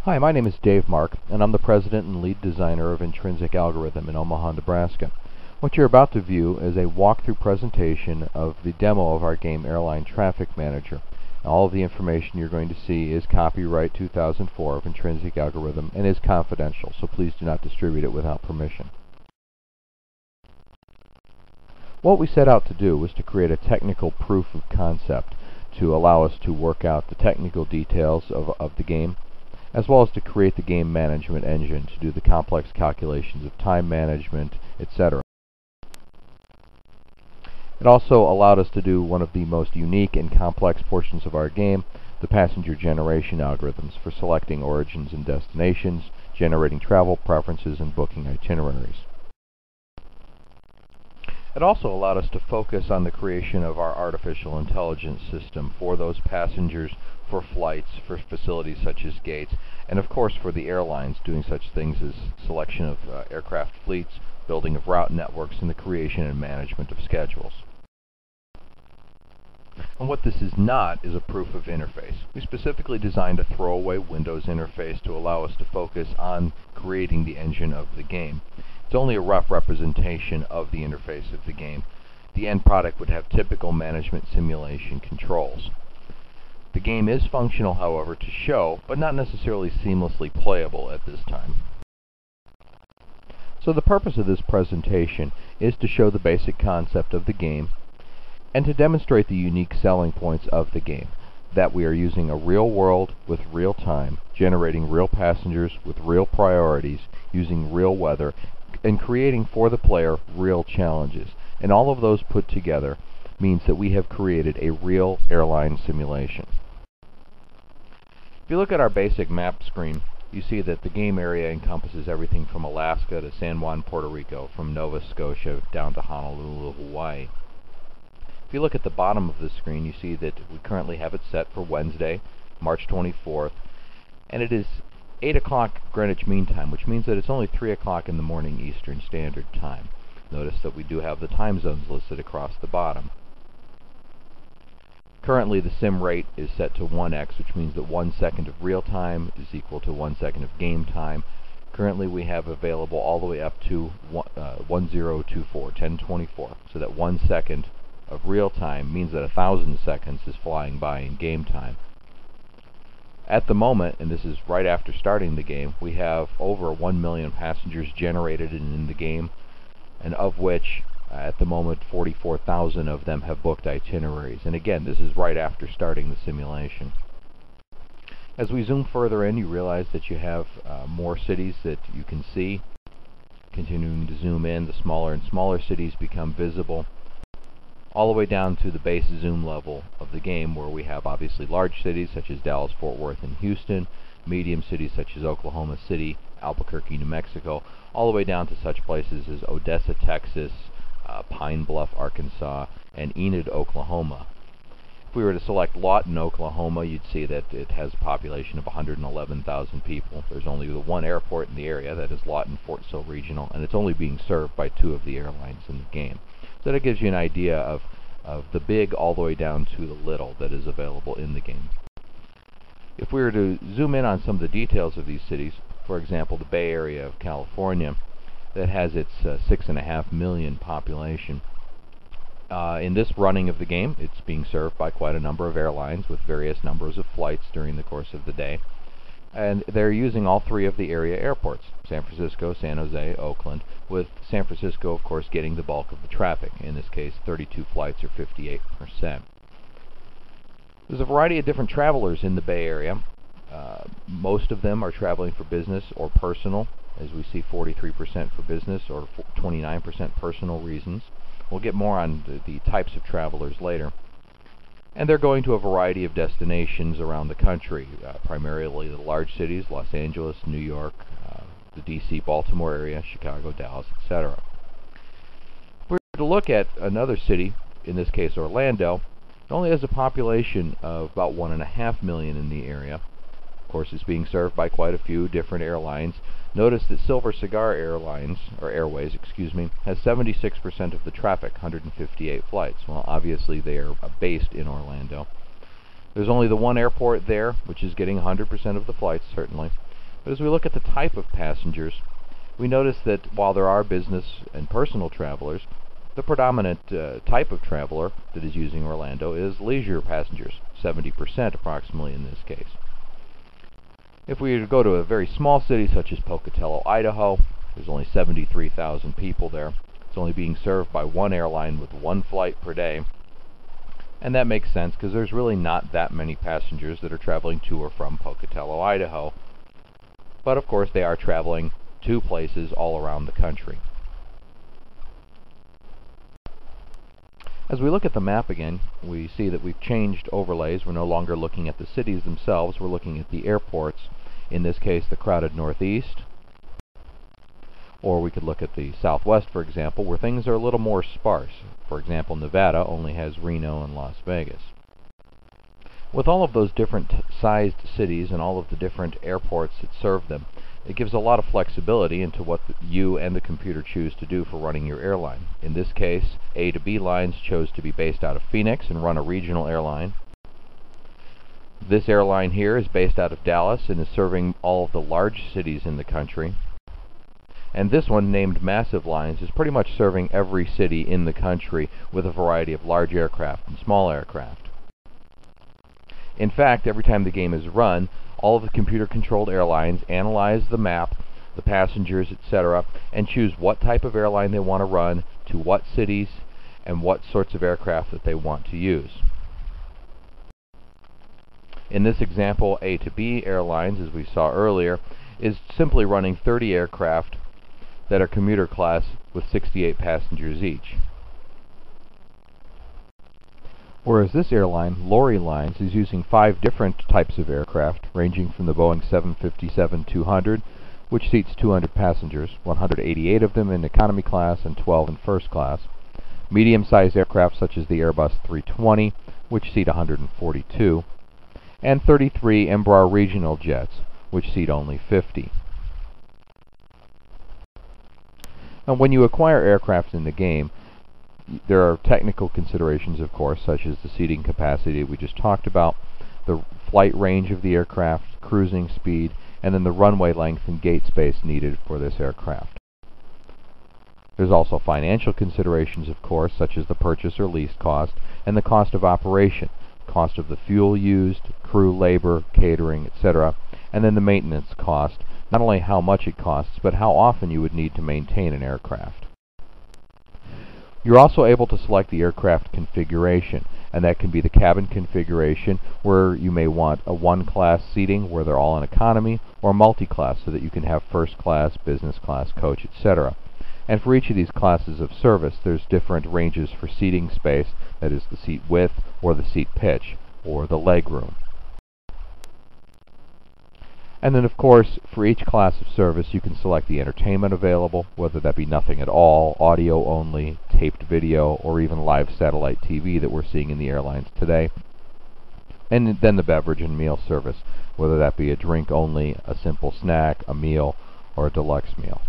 Hi, my name is Dave Mark, and I'm the president and lead designer of Intrinsic Algorithm in Omaha, Nebraska. What you're about to view is a walkthrough presentation of the demo of our game Airline Traffic Manager. All of the information you're going to see is copyright 2004 of Intrinsic Algorithm and is confidential, so please do not distribute it without permission. What we set out to do was to create a technical proof of concept to allow us to work out the technical details of the game, as well as to create the game management engine to do the complex calculations of time management, etc. It also allowed us to do one of the most unique and complex portions of our game, the passenger generation algorithms for selecting origins and destinations, generating travel preferences, and booking itineraries. It also allowed us to focus on the creation of our artificial intelligence system for those passengers, for flights, for facilities such as gates, and of course for the airlines, doing such things as selection of aircraft fleets, building of route networks, and the creation and management of schedules. And what this is not is a proof of interface. We specifically designed a throwaway Windows interface to allow us to focus on creating the engine of the game. It's only a rough representation of the interface of the game. The end product would have typical management simulation controls. The game is functional, however, to show, but not necessarily seamlessly playable at this time. So the purpose of this presentation is to show the basic concept of the game and to demonstrate the unique selling points of the game, that we are using a real world with real time, generating real passengers with real priorities, using real weather, and creating for the player real challenges. And all of those put together means that we have created a real airline simulation. If you look at our basic map screen, you see that the game area encompasses everything from Alaska to San Juan, Puerto Rico, from Nova Scotia down to Honolulu, Hawaii. If you look at the bottom of the screen, you see that we currently have it set for Wednesday, March 24th, and it is 8 o'clock Greenwich Mean Time, which means that it's only 3 o'clock in the morning Eastern Standard Time. Notice that we do have the time zones listed across the bottom. Currently the sim rate is set to 1x, which means that 1 second of real time is equal to 1 second of game time. Currently we have available all the way up to 1024, so that 1 second of real time means that 1,000 seconds is flying by in game time. At the moment, and this is right after starting the game, we have over 1 million passengers generated in the game, and of which at the moment 44,000 of them have booked itineraries. And again, this is right after starting the simulation. As we zoom further in, you realize that you have more cities that you can see. Continuing to zoom in, the smaller and smaller cities become visible, all the way down to the base zoom level of the game, where we have obviously large cities such as Dallas, Fort Worth, and Houston, medium cities such as Oklahoma City, Albuquerque, New Mexico, all the way down to such places as Odessa, Texas, Pine Bluff, Arkansas, and Enid, Oklahoma. If we were to select Lawton, Oklahoma, you'd see that it has a population of 111,000 people. There's only the one airport in the area, that is Lawton Fort Sill Regional, and it's only being served by 2 of the airlines in the game. So that gives you an idea of the big all the way down to the little that is available in the game. If we were to zoom in on some of the details of these cities, for example, the Bay Area of California, that has its 6.5 million population. In this running of the game, it's being served by quite a number of airlines with various numbers of flights during the course of the day. And they're using all 3 of the area airports, San Francisco, San Jose, Oakland, with San Francisco, of course, getting the bulk of the traffic. In this case, 32 flights or 58%. There's a variety of different travelers in the Bay Area. Most of them are traveling for business or personal, as we see 43% for business or 29% personal reasons. We'll get more on the types of travelers later. And they're going to a variety of destinations around the country, primarily the large cities, Los Angeles, New York, the D.C., Baltimore area, Chicago, Dallas, etc. If we were to look at another city, in this case Orlando, it only has a population of about 1.5 million in the area. Of course, it's being served by quite a few different airlines. Notice that Silver Cigar Airlines, or Airways, has 76% of the traffic, 158 flights. Well, obviously they are based in Orlando. There's only the one airport there, which is getting 100% of the flights, certainly. But as we look at the type of passengers, we notice that while there are business and personal travelers, the predominant type of traveler that is using Orlando is leisure passengers, 70% approximately in this case. If we were to go to a very small city such as Pocatello, Idaho, there's only 73,000 people there. It's only being served by one airline with one flight per day. And that makes sense because there's really not that many passengers that are traveling to or from Pocatello, Idaho. But of course they are traveling to places all around the country. As we look at the map again, we see that we've changed overlays. We're no longer looking at the cities themselves, we're looking at the airports. In this case, the crowded Northeast. Or we could look at the Southwest, for example, where things are a little more sparse. For example, Nevada only has Reno and Las Vegas. With all of those different sized cities and all of the different airports that serve them, it gives a lot of flexibility into what you and the computer choose to do for running your airline. In this case, A to B lines chose to be based out of Phoenix and run a regional airline. This airline here is based out of Dallas and is serving all of the large cities in the country. And this one, named Massive Lines, is pretty much serving every city in the country with a variety of large aircraft and small aircraft. In fact, every time the game is run, all of the computer-controlled airlines analyze the map, the passengers, etc., and choose what type of airline they want to run, to what cities, and what sorts of aircraft that they want to use. In this example, A to B Airlines, as we saw earlier, is simply running 30 aircraft that are commuter class with 68 passengers each. Whereas this airline, Lorry Lines, is using 5 different types of aircraft, ranging from the Boeing 757-200, which seats 200 passengers, 188 of them in economy class and 12 in first class, medium-sized aircraft such as the Airbus 320, which seat 142, and 33 Embraer regional jets, which seat only 50. Now, when you acquire aircraft in the game, there are technical considerations, of course, such as the seating capacity we just talked about, the flight range of the aircraft, cruising speed, and then the runway length and gate space needed for this aircraft. There's also financial considerations, of course, such as the purchase or lease cost, and the cost of operation, cost of the fuel used, crew labor, catering, etc., and then the maintenance cost, not only how much it costs, but how often you would need to maintain an aircraft. You're also able to select the aircraft configuration, and that can be the cabin configuration, where you may want a one-class seating where they're all in economy, or multi-class so that you can have first class, business class, coach, etc. And for each of these classes of service, there's different ranges for seating space, that is the seat width, or the seat pitch, or the leg room. And then, of course, for each class of service, you can select the entertainment available, whether that be nothing at all, audio only, taped video, or even live satellite TV that we're seeing in the airlines today. And then the beverage and meal service, whether that be a drink only, a simple snack, a meal, or a deluxe meal.